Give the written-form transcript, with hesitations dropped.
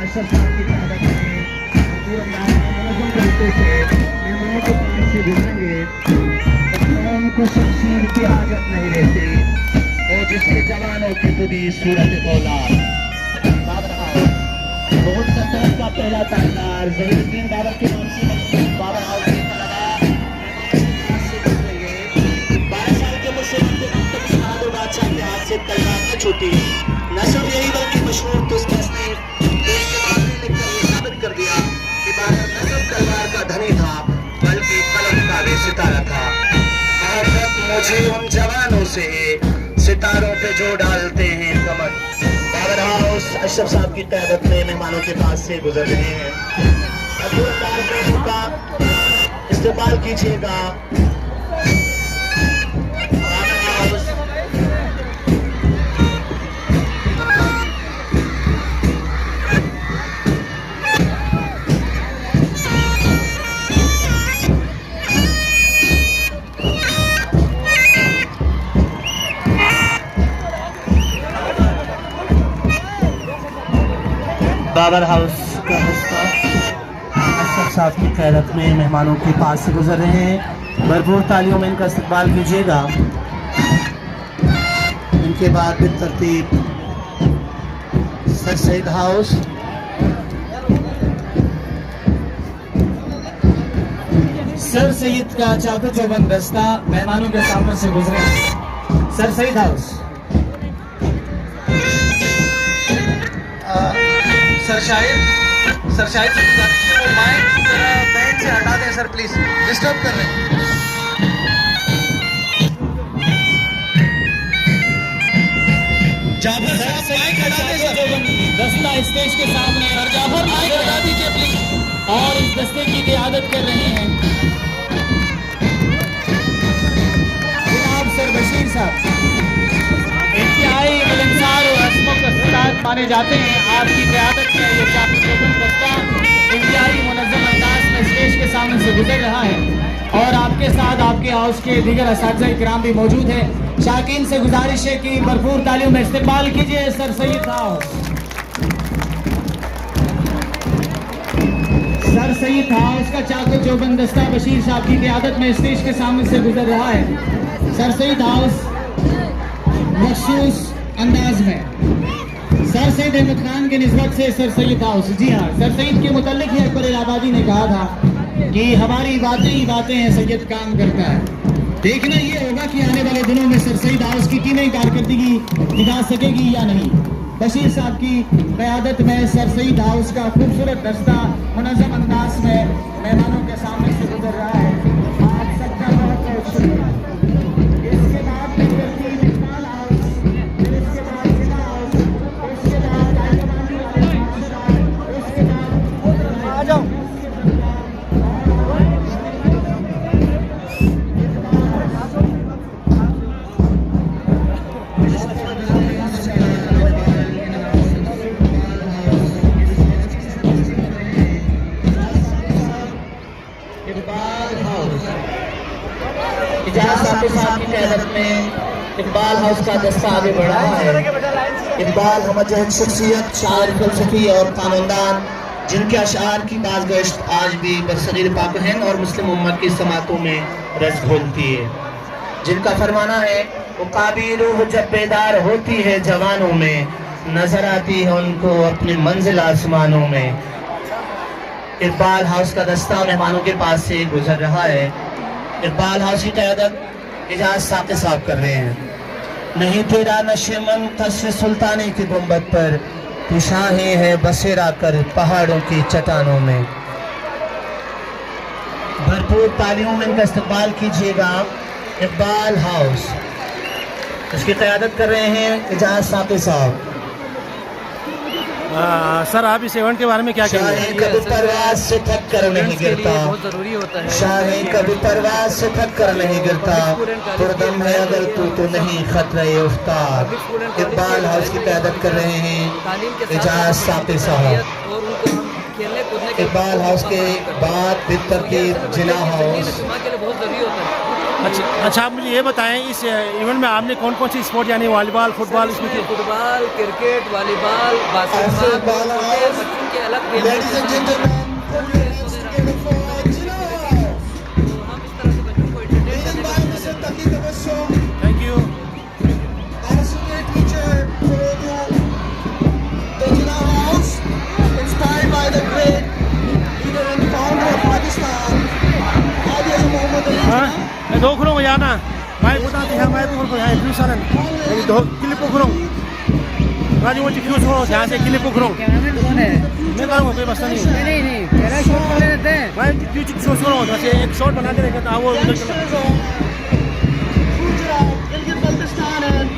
अशरफ साहब की क्यादत में पूरे अंदाज में मुनज़्ज़म तरीके से मेहमानों के पास से गुजरेंगे। कौम को शमशीर की हाजत नहीं रहती और जिसके जवानों की खुदी सूरत औलाद। बहुत सल्तनत का पहला ताजदार ज़हीरुद्दीन बाबर के नाम से बाबर हाउस की तलबा 12 साल के मुसलमान बादशाह के हाथ से तलवार न छूटी। न सिर्फ यही बल्कि मशहूर तुस्तानी साबित कर दिया कि बाबर न सिर्फ तलवार का धनी था बल्कि कलम का भी सितारा था। मोहब्बत मुझे उन जवानों से सितारों पे जो डालते हैं कमर। बाबर हाउस अशरफ साहब की क़यादत में मेहमानों के पास से गुजर रहे हैं। का इस्तेमाल कीजिएगा। बाबर हाउस का हिस्सा अशरफ साहब की क़यादत में मेहमानों के पास से गुजर रहे हैं। भरपूर तालियों में इनका इस्तकबाल कीजिएगा। इनके बाद बितरतीब sir Syed house, sir Syed का चाको चौबंद दस्ता मेहमानों के सामने से गुजरे। Sir Syed house, sir Shahid से गुजारिश है वो माइक जरा बैंड से हटा दें सर प्लीज, डिस्टर्ब कर रहे हैं। जाफर साहब माइक हटा दें सर। दस्ता स्टेज के सामने सर जाफर माइक हटा दीजिए प्लीज। और इस दस्ते की क़यादत कर रहे हैं जनाब सर बशीर साहब। इंतहाई मिलनसार और हस्मों का उस्ताद माने जाते हैं। आपकी क़यादत में ये चाको चौबंद दस्ता इंतहाई मुनज़्ज़म अंदाज में स्टेज के सामने से गुजर रहा है और आपके साथ आपके हाउस के दीगर असातिज़ा इकराम भी मौजूद है। शाकीन से गुजारिश है कि भरपूर तालियों में इस्तेमाल कीजिए sir Syed house. Sir Syed house का चाको चौबंद दस्ता बशीर साहब की क़यादत में स्टेज के सामने से गुजर रहा है। सर सईद हाउस मखसूस अंदाज में सर सईद अहमद खान की निस्बत से सर सईद हाउस। जी हाँ, सर सईद के मुतल्लिक ही अकबर इलाहाबादी ने कहा था कि हमारी बातें ही बातें हैं, सैयद काम करता है। देखना ये होगा कि आने वाले दिनों में सर सईद हाउस की टीमें कारकर्दगी दिखा सकेगी या नहीं। बशीर साहब की क़यादत में सर सईद हाउस का खूबसूरत दस्ता मुनज़्ज़म अंदाज में मेहमानों के सामने से गुजर रहा है। आप सबका बहुत बहुत शुक्रिया। इसके बाद इकबाल हाउस, फिर इसके बाद जिला हाउस, उसके बाद जायकाबादी वाले उसके बाद आ जाओ। साहब की क़यादत में इकबाल हाउस का दस्ता आगे बढ़ रहा है। इकबाल हमजहद शख्सियत, शायर, फ़लसफ़ी और कानूनदान जिनके अशार की बाज़गश्त आज भी बरसग़ीर पाक हिंद और मुस्लिम उम्मत की समातों में रस घोलती है। जिनका फरमाना है वो काबिल रूह जब बेदार होती है जवानों में, नजर आती है उनको अपनी मंजिल आसमानों में। इकबाल हाउस का दस्ता मेहमानों के पास से गुजर रहा है। इकबाल हाउस की क़यादत इजाज़ साक़ी साहब कर रहे हैं। नहीं तेरा नशेमन तस्वीर सुल्तानी की गुंबद पर, तू शाही है बसेरा कर पहाड़ों की चट्टानों में। भरपूर तालियों में इनका इस्तकबाल कीजिएगा। इकबाल हाउस इसकी क़यादत कर रहे हैं इजाज़ साक़ी साहब। सर आप इस इवेंट के बारे में क्या कहेंगे? कभी परवाज़ से थक कर नहीं गिरता, बहुत जरूरी होता है। शाही कभी परवाज़ से थक कर नहीं गिरता, पुरदम है अगर तू तो नहीं खतरे उफ्तार। इकबाल हाउस की क़यादत कर रहे हैं इजाज़ साक़ी साहब। इकबाल हाउस के बाद बितरतीब जिला हाउस। बहुत जरूरी होता है। अच्छा आप मुझे ये बताएं इस इवेंट में आपने कौन कौन सी स्पोर्ट यानी वॉलीबॉल, फुटबॉल, इसमें फुटबॉल, क्रिकेट, वॉलीबॉल, बास्केटबॉल, बच्चों के अलग game Ladies and gentlemen, put your hands together for Jinnah. हम इस तरह से बच्चों को entertain Written करने by की Mr. कोशिश करते Taqi Tabassum, thank you as a teacher for the Jinnah House, inspired by the great leader and founder of Pakistan, Hadi Azam Muhammad Ali हाँ Jinnah. मैं दो खुरों को जाना मैं बता दी है मैं को है फ्यूसन ये दो क्लिप को खुरों राजू वो फ्यूज हो यहाँ से क्लिप को खुरों कैमरामैन कौन है? मैं करूँगा कोई मसला नहीं है नहीं तेरा शॉट कर लेते हैं। मैं फ्यूज शॉट करूँ वैसे एक शॉट बना के रखा था वो उधर Gujarat, Gilgit-Baltistan and